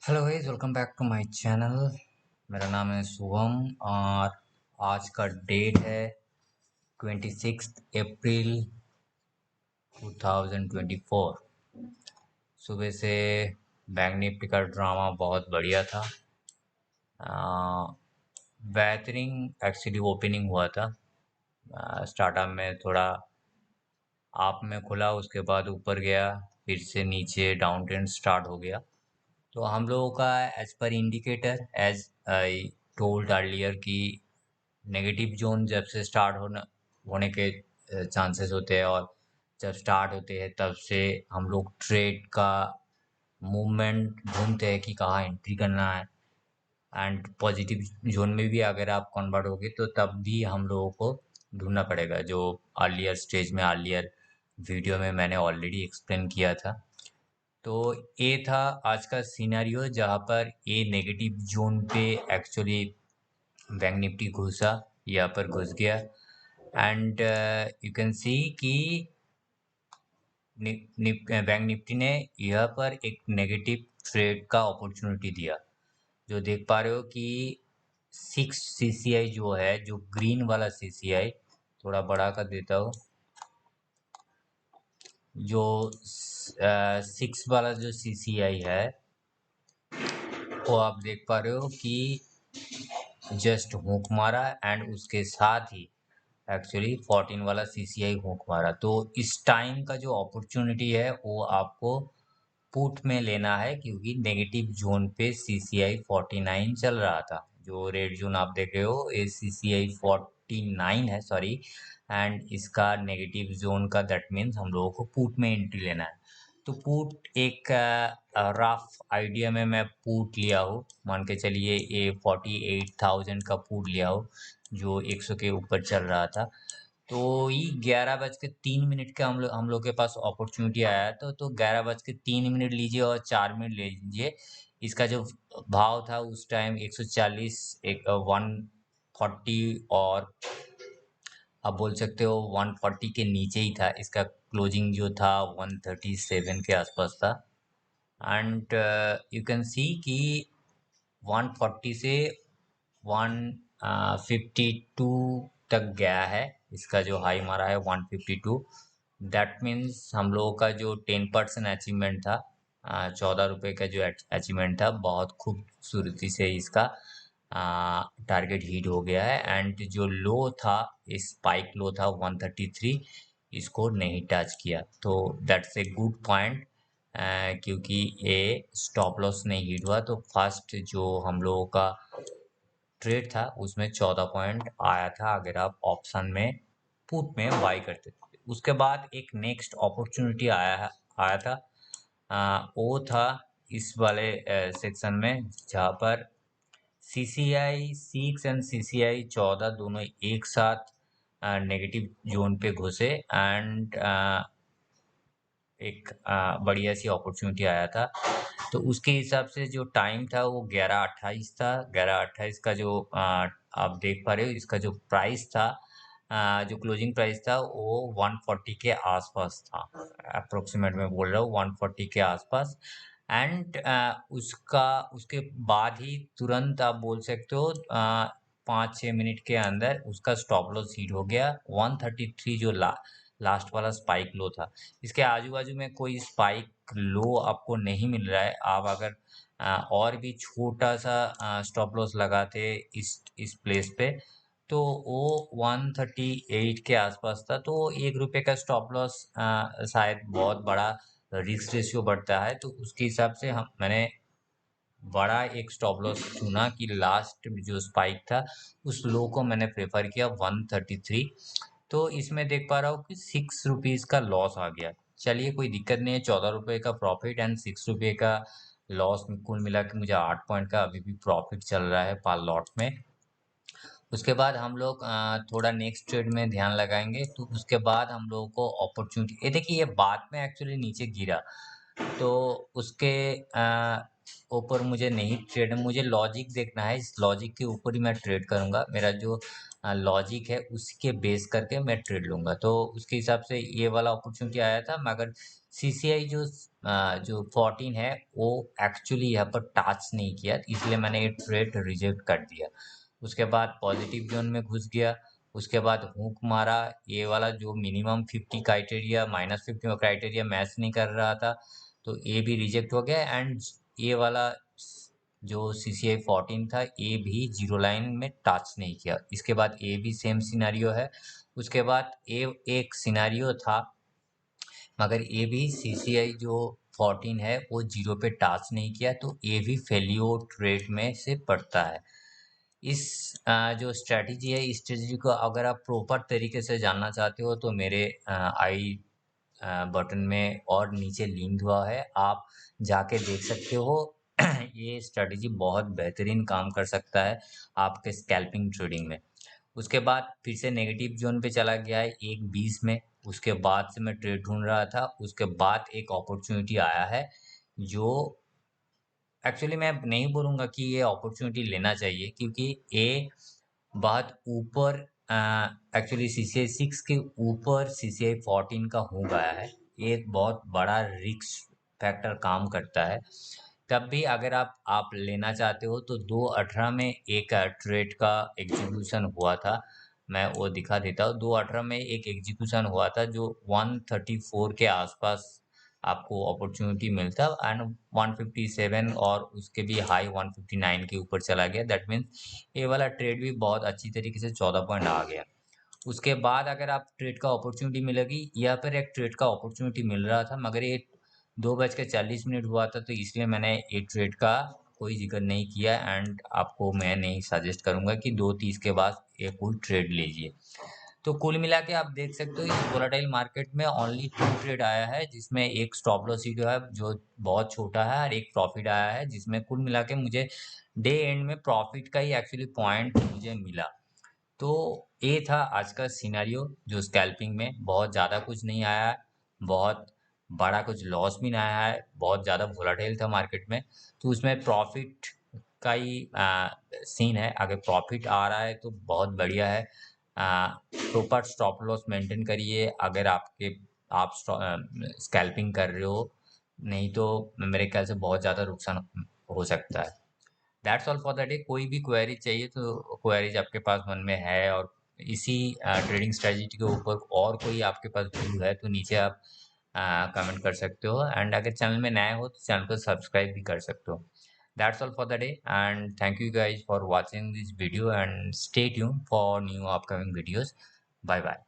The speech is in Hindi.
Hello guys, welcome back to my channel. मेरा नाम है शुभम और आज का डेट है 26 अप्रैल 2024। सुबह से बैंक निफ्टी का ड्रामा बहुत बढ़िया था। बेहतरीन एक्चुअली ओपनिंग हुआ था। स्टार्टअप में थोड़ा आप में खुला, उसके बाद ऊपर गया, फिर से नीचे डाउन ट्रेंड स्टार्ट हो गया। तो हम लोगों का एज पर indicator, as I told earlier की नेगेटिव जोन जब से स्टार्ट होने के चांसेस होते हैं, और जब स्टार्ट होते हैं तब से हम लोग ट्रेड का मूवमेंट ढूंढते हैं कि कहाँ एंट्री करना है। एंड पॉजिटिव जोन में भी अगर आप कन्वर्ट होगे तो तब भी हम लोगों को ढूंढना पड़ेगा, जो अर्लियर स्टेज में, अर्लियर वीडियो में मैंने ऑलरेडी एक्सप्लेन किया था। तो ये था आज का सिनेरियो जहाँ पर ये नेगेटिव जोन पे एक्चुअली बैंक निफ्टी घुसा, यहाँ पर घुस गया। एंड यू कैन सी कि बैंक निफ्टी ने यहाँ पर एक नेगेटिव ट्रेड का अपॉर्चुनिटी दिया। जो देख पा रहे हो कि 6 CCI जो है, जो ग्रीन वाला CCI, थोड़ा बढ़ा कर देता हूँ, जो 6 वाला जो CCI है वो आप देख पा रहे हो कि जस्ट हुक मारा, एंड उसके साथ ही एक्चुअली 14 वाला CCI हुक मारा। तो इस टाइम का जो अपॉर्चुनिटी है वो आपको पुट में लेना है, क्योंकि नेगेटिव जोन पे CCI 49 चल रहा था। जो रेड जोन आप देख रहे हो ये CCI 49 है, सॉरी। एंड इसका नेगेटिव जोन का दैट मीन्स हम लोगों को पुट में एंट्री लेना है। तो पुट एक रफ आइडिया में मैं पुट लिया हूँ, मान के चलिए ये 48,000 का पुट लिया हूँ, जो 100 के ऊपर चल रहा था। तो ये 11:03 का हम लोग के पास अपॉर्चुनिटी आया, तो 11:03 लीजिए और 4 मिनट ले लीजिए। इसका जो भाव था उस टाइम 140, 140, और आप बोल सकते हो 140 के नीचे ही था। इसका क्लोजिंग जो था 137 के आसपास था। एंड यू कैन सी कि 140 से 152 तक गया है। इसका जो हाई मारा है 152। दैट मीन्स हम लोगों का जो 10% अचीवमेंट था, 14 रुपये का जो अचीवमेंट था, बहुत खूबसूरती से इसका टारगेट हिट हो गया है। एंड जो लो था, स्पाइक लो था 133, इसको नहीं टच किया। तो दैट्स ए गुड पॉइंट, क्योंकि ये स्टॉप लॉस नहीं हिट हुआ। तो फर्स्ट जो हम लोगों का ट्रेड था उसमें 14 पॉइंट आया था, अगर आप ऑप्शन में पुट में बाई करते थे। उसके बाद एक नेक्स्ट अपॉर्चुनिटी आया था, वो था इस वाले सेक्शन में, जहाँ पर CCI 6 एंड CCI 14 दोनों एक साथ नेगेटिव जोन पे घुसे। एंड एक बढ़िया सी अपॉर्चुनिटी आया था। तो उसके हिसाब से जो टाइम था वो 11:28 था। 11:28 का जो आप देख पा रहे हो, इसका जो प्राइस था, जो क्लोजिंग प्राइस था वो 140 के आसपास था। अप्रोक्सीमेट में बोल रहा हूँ 140 के आसपास। एंड उसके बाद ही तुरंत आप बोल सकते हो 5-6 मिनट के अंदर उसका स्टॉप लॉस हिट हो गया 133, जो लास्ट वाला स्पाइक लो था। इसके आजू बाजू में कोई स्पाइक लो आपको नहीं मिल रहा है। आप अगर और भी छोटा सा स्टॉप लॉस लगाते इस प्लेस पे, तो वो 138 के आसपास था। तो 1 रुपए का स्टॉप लॉस शायद बहुत बड़ा रिस्क रेशियो बढ़ता है, तो उसके हिसाब से मैंने बड़ा एक स्टॉप लॉस चुना कि लास्ट जो स्पाइक था उस लो को मैंने प्रेफर किया 133। तो इसमें देख पा रहा हूँ कि 6 रुपीज का लॉस आ गया। चलिए, कोई दिक्कत नहीं है। 14 रुपए का प्रॉफिट एंड 6 रुपए का लॉस, कुल मिला के मुझे 8 पॉइंट का अभी भी प्रॉफिट चल रहा है पर लॉट में। उसके बाद हम लोग थोड़ा नेक्स्ट ट्रेड में ध्यान लगाएंगे। तो उसके बाद हम लोगों को अपॉर्चुनिटी, ये देखिए, ये बाद में एक्चुअली नीचे गिरा, तो उसके ऊपर मुझे नहीं ट्रेड, मुझे लॉजिक देखना है। इस लॉजिक के ऊपर ही मैं ट्रेड करूंगा। मेरा जो लॉजिक है उसके बेस करके मैं ट्रेड लूंगा। तो उसके हिसाब से ये वाला अपॉर्चुनिटी आया था, मगर सीसीआई जो 14 है वो एक्चुअली यहाँ पर टच नहीं किया, इसलिए मैंने ये ट्रेड रिजेक्ट कर दिया। उसके बाद पॉजिटिव जोन में घुस गया, उसके बाद हुक मारा, ये वाला जो मिनिमम 50 क्राइटेरिया -50 क्राइटेरिया मैच नहीं कर रहा था, तो ये भी रिजेक्ट हो गया। एंड ये वाला जो सीसीआई 14 था ये भी जीरो लाइन में टच नहीं किया। इसके बाद ये भी सेम सिनेरियो है। उसके बाद ये एक सिनेरियो था, मगर ये भी सीसीआई जो 14 है वो जीरो पे टच नहीं किया, तो ये भी फेलियो ट्रेड में से पड़ता है। इस जो स्ट्रेटजी है, इस स्ट्रेटजी को अगर आप प्रॉपर तरीके से जानना चाहते हो तो मेरे आई बटन में और नीचे लिंक हुआ है, आप जाके देख सकते हो। ये स्ट्रेटजी बहुत बेहतरीन काम कर सकता है आपके स्कैल्पिंग ट्रेडिंग में। उसके बाद फिर से नेगेटिव जोन पे चला गया है 1.20 में। उसके बाद से मैं ट्रेड ढूंढ रहा था, उसके बाद एक अपॉर्चुनिटी आया है जो एक्चुअली मैं नहीं बोलूंगा कि ये अपॉर्चुनिटी लेना चाहिए, क्योंकि ये बहुत ऊपर एक्चुअली सीसीआई 6 के ऊपर सीसीआई 14 का हो गया है। ये एक बहुत बड़ा रिस्क फैक्टर काम करता है। तब भी अगर आप लेना चाहते हो तो 2.18 में एक ट्रेड का एग्जीक्यूशन हुआ था। मैं वो दिखा देता हूँ। 2.18 में एक एग्जीक्यूशन हुआ था जो 134 के आसपास आपको अपॉर्चुनिटी मिलता, एंड 157 और उसके भी हाई 159 के ऊपर चला गया। दैट मीन्स ये वाला ट्रेड भी बहुत अच्छी तरीके से 14 पॉइंट आ गया। उसके बाद अगर आप ट्रेड का अपॉर्चुनिटी मिलेगी, यहाँ पर एक ट्रेड का अपॉर्चुनिटी मिल रहा था, मगर ये 2:40 हुआ था, तो इसलिए मैंने ये ट्रेड का कोई जिक्र नहीं किया। एंड आपको मैं नहीं सजेस्ट करूंगा कि 2:30 के बाद ये कोई ट्रेड लीजिए। तो कुल मिला के आप देख सकते हो इस वोलाटाइल मार्केट में ओनली 2 ट्रेड आया है, जिसमें एक स्टॉप लॉस वीडियो है जो बहुत छोटा है, और एक प्रॉफिट आया है, जिसमें कुल मिला के मुझे डे एंड में प्रॉफिट का ही एक्चुअली पॉइंट मुझे मिला। तो ये था आज का सिनेरियो, जो स्कैल्पिंग में बहुत ज़्यादा कुछ नहीं आया है, बहुत बड़ा कुछ लॉस भी नहीं आया है, बहुत ज़्यादा वोलाटाइल था मार्केट में। तो उसमें प्रॉफिट का ही सीन है। अगर प्रॉफिट आ रहा है तो बहुत बढ़िया है। प्रॉपर स्टॉप लॉस मेंटेन करिए अगर आप स्कैल्पिंग कर रहे हो, नहीं तो मेरे ख्याल से बहुत ज़्यादा नुकसान हो सकता है। That's all for the day. कोई भी क्वेरी चाहिए तो क्वेरीज आपके पास मन में है, और इसी ट्रेडिंग स्ट्रेटजी के ऊपर और कोई आपके पास व्यू है तो नीचे आप कमेंट कर सकते हो। एंड अगर चैनल में नए हो तो चैनल को सब्सक्राइब भी कर सकते हो। That's all for the day, and thank you guys for watching this video, and stay tune for new upcoming videos. Bye bye.